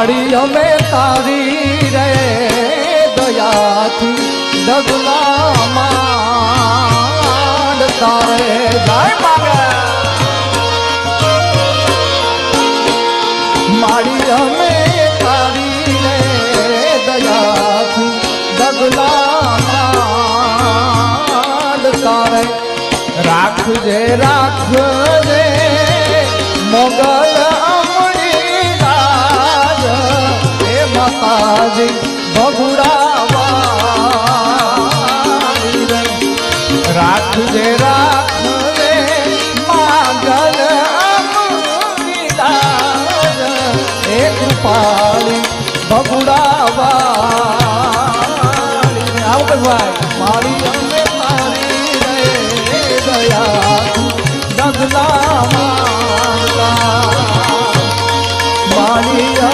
અમે તારી રે દયાથી ડગલા માંડ તારે જાય માગે મારી અમે તારી રે દયાથી ડગલા માંડ તારે રાખજે રાખજે મોગલ માતાજી ભગુડાવા રાખજે રાખજે માગલ અમૃતાજ એ કૃપાળી ભગુડા